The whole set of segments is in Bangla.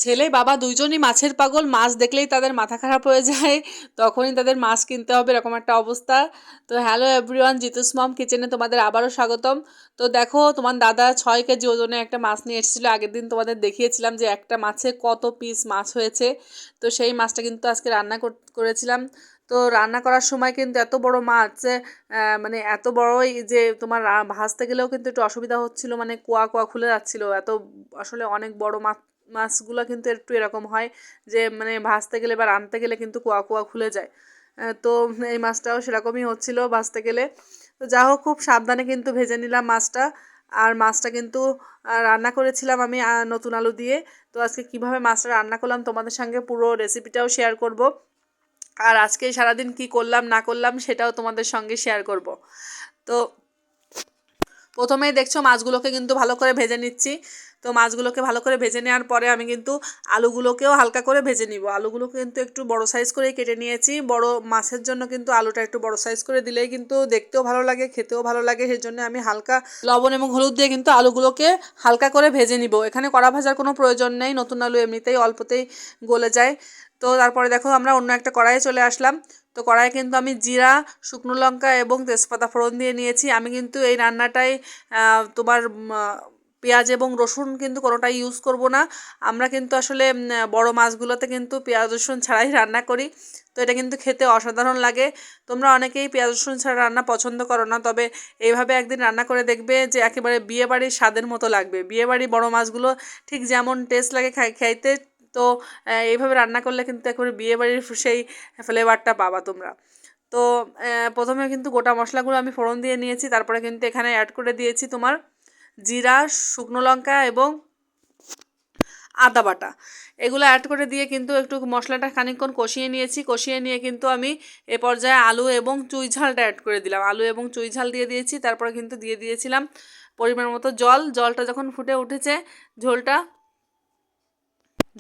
ছেলে বাবা দুইজনই মাছের পাগল, মাছ দেখলেই তাদের মাথা খারাপ হয়ে যায়, তখনই তাদের মাছ কিনতে হবে, এরকম একটা অবস্থা। তো হ্যালো এভরিওয়ান, জিতুস মম কিচেনে তোমাদের আবারও স্বাগতম। তো দেখো, তোমার দাদা 6 কেজি ওজনে একটা মাছ নিয়ে এসেছিলো। আগের দিন তোমাদের দেখিয়েছিলাম যে একটা মাছে কত পিস মাছ হয়েছে। তো সেই মাছটা কিন্তু আজকে রান্না করেছিলাম। তো রান্না করার সময় কিন্তু এত বড় মাছ, মানে এত বড়ই যে তোমার ভাজতে গেলেও কিন্তু একটু অসুবিধা হচ্ছিল, মানে কোয়া কোয়া খুলে যাচ্ছিল এত, আসলে অনেক বড় মাছগুলো কিন্তু একটু এরকম হয় যে মানে ভাজতে গেলে বা রাঁধতে গেলে কিন্তু কোয়া কোয়া খুলে যায়। তো এই মাছটাও সেরকমই হচ্ছিল ভাজতে গেলে। তো যা হোক, খুব সাবধানে কিন্তু ভেজে নিলাম মাছটা। আর মাছটা কিন্তু রান্না করেছিলাম আমি নতুন আলু দিয়ে। তো আজকে কিভাবে মাছটা রান্না করলাম তোমাদের সঙ্গে পুরো রেসিপিটাও শেয়ার করব। আর আজকে সারাদিন কি করলাম না করলাম সেটাও তোমাদের সঙ্গে শেয়ার করব। তো প্রথমেই দেখছো মাছগুলোকে কিন্তু ভালো করে ভেজে নিচ্ছি। তো মাছগুলোকে ভালো করে ভেজে নেওয়ার পরে আমি কিন্তু আলুগুলোকেও হালকা করে ভেজে নিব। আলুগুলোকে কিন্তু একটু বড় সাইজ করেই কেটে নিয়েছি। বড় মাছের জন্য কিন্তু আলুটা একটু বড় সাইজ করে দিলেই কিন্তু দেখতেও ভালো লাগে, খেতেও ভালো লাগে। সেই জন্য আমি হালকা লবণ এবং হলুদ দিয়ে কিন্তু আলুগুলোকে হালকা করে ভেজে নিব। এখানে কড়া ভাজার কোনো প্রয়োজন নেই, নতুন আলু এমনিতেই অল্পতেই গলে যায়। তো তারপরে দেখো আমরা অন্য একটা কড়াইয়ে চলে আসলাম। তো কড়াইয়ে কিন্তু আমি জিরা, শুকনো লঙ্কা এবং তেজপাতা ফোড়ন দিয়ে নিয়েছি। আমি কিন্তু এই রান্নাটায় তোমার পেঁয়াজ এবং রসুন কিন্তু কোনোটাই ইউজ করব না। আমরা কিন্তু আসলে বড় মাছগুলোতে কিন্তু পেঁয়াজ রসুন ছাড়াই রান্না করি। তো এটা কিন্তু খেতে অসাধারণ লাগে। তোমরা অনেকেই পেঁয়াজ রসুন ছাড়া রান্না পছন্দ করো না, তবে এইভাবে একদিন রান্না করে দেখবে যে একেবারে বিয়েবাড়ির স্বাদের মতো লাগবে। বিয়েবাড়ি বড় মাছগুলো ঠিক যেমন টেস্ট লাগে খাইতে, তো এইভাবে রান্না করলে কিন্তু একেবারে বিয়েবাড়ির সেই ফ্লেভারটা পাবা তোমরা। তো প্রথমে কিন্তু গোটা মশলাগুলো আমি ফোড়ন দিয়ে নিয়েছি। তারপরে কিন্তু এখানে অ্যাড করে দিয়েছি তোমার জিরা, শুকনো লঙ্কা এবং আদা বাটা। এগুলো অ্যাড করে দিয়ে কিন্তু একটু মশলাটা খানিকক্ষণ কষিয়ে নিয়েছি। কষিয়ে নিয়ে কিন্তু আমি এ পর্যায়ে আলু এবং চুই ঝালটা অ্যাড করে দিলাম। আলু এবং চুই ঝাল দিয়ে দিয়েছি। তারপরে কিন্তু দিয়ে দিয়েছিলাম পরিমাণ মতো জল। জলটা যখন ফুটে উঠেছে, ঝোলটা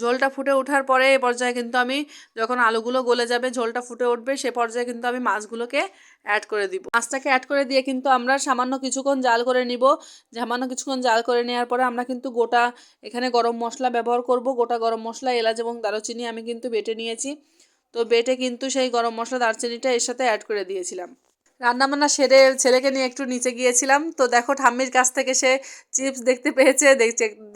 ঝোলটা ফুটে ওঠার পরে এ পর্যায়ে কিন্তু আমি, যখন আলুগুলো গলে যাবে, ঝোলটা ফুটে উঠবে, সে পর্যায়ে কিন্তু আমি মাছগুলোকে অ্যাড করে দিব। মাছটাকে অ্যাড করে দিয়ে কিন্তু আমরা সামান্য কিছুক্ষণ জাল করে নিব। সামান্য কিছুক্ষণ জাল করে নেওয়ার পরে আমরা কিন্তু গোটা এখানে গরম মশলা ব্যবহার করব। গোটা গরম মশলা, এলাচ এবং দারুচিনি আমি কিন্তু বেটে নিয়েছি। তো বেটে কিন্তু সেই গরম মশলা দারচিনিটা এর সাথে অ্যাড করে দিয়েছিলাম। রান্নাবান্না সেরে ছেলেকে নিয়ে একটু নিচে গিয়েছিলাম। তো দেখো, ঠাম্মির কাছ থেকে সে চিপস দেখতে পেয়েছে,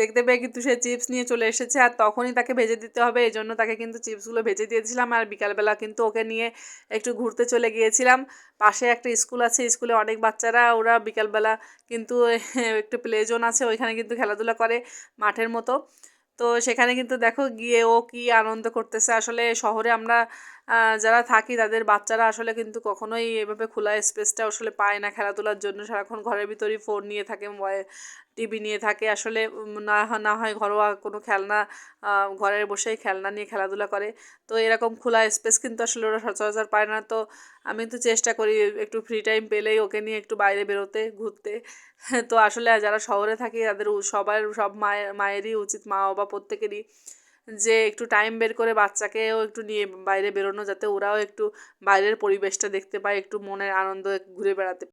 দেখতে পেয়ে কিন্তু সে চিপস নিয়ে চলে এসেছে। আর তখনই তাকে ভেজে দিতে হবে, এই জন্য তাকে কিন্তু চিপসগুলো ভেজে দিয়েছিলাম। আর বিকালবেলা কিন্তু ওকে নিয়ে একটু ঘুরতে চলে গিয়েছিলাম। পাশে একটা স্কুল আছে, স্কুলে অনেক বাচ্চারা, ওরা বিকালবেলা কিন্তু একটু প্লে জোন আছে, ওইখানে কিন্তু খেলাধুলা করে মাঠের মতো। তো সেখানে কিন্তু দেখো গিয়ে ও কি আনন্দ করতেছে। আসলে শহরে আমরা যারা থাকি তাদের বাচ্চারা আসলে কিন্তু কখনোই এভাবে খোলা স্পেসটা আসলে পায় না খেলাধুলার জন্য। সারাক্ষণ ঘরের ভিতরেই ফোন নিয়ে থাকে, টিভি নিয়ে থাকে। আসলে না হয় ঘরোয়া কোনো খেলনা, ঘরে বসেই খেলনা নিয়ে খেলাধুলা করে। তো এরকম খোলা স্পেস কিন্তু আসলে ওরা সচরাচর পায় না। তো আমি তো চেষ্টা করি একটু ফ্রি টাইম পেলেই ওকে নিয়ে একটু বাইরে বেরোতে, ঘুরতে। তো আসলে যারা শহরে থাকে তাদের সব মায়েরই উচিত, মা বাবা প্রত্যেকেরই, যে একটু টাইম বের করে বাচ্চাকেও একটু নিয়ে বাইরে বেরোনো, যাতে ওরাও একটু বাইরের পরিবেশটা দেখতে পায়, একটু মনের আনন্দ ঘুরে বেড়াতে।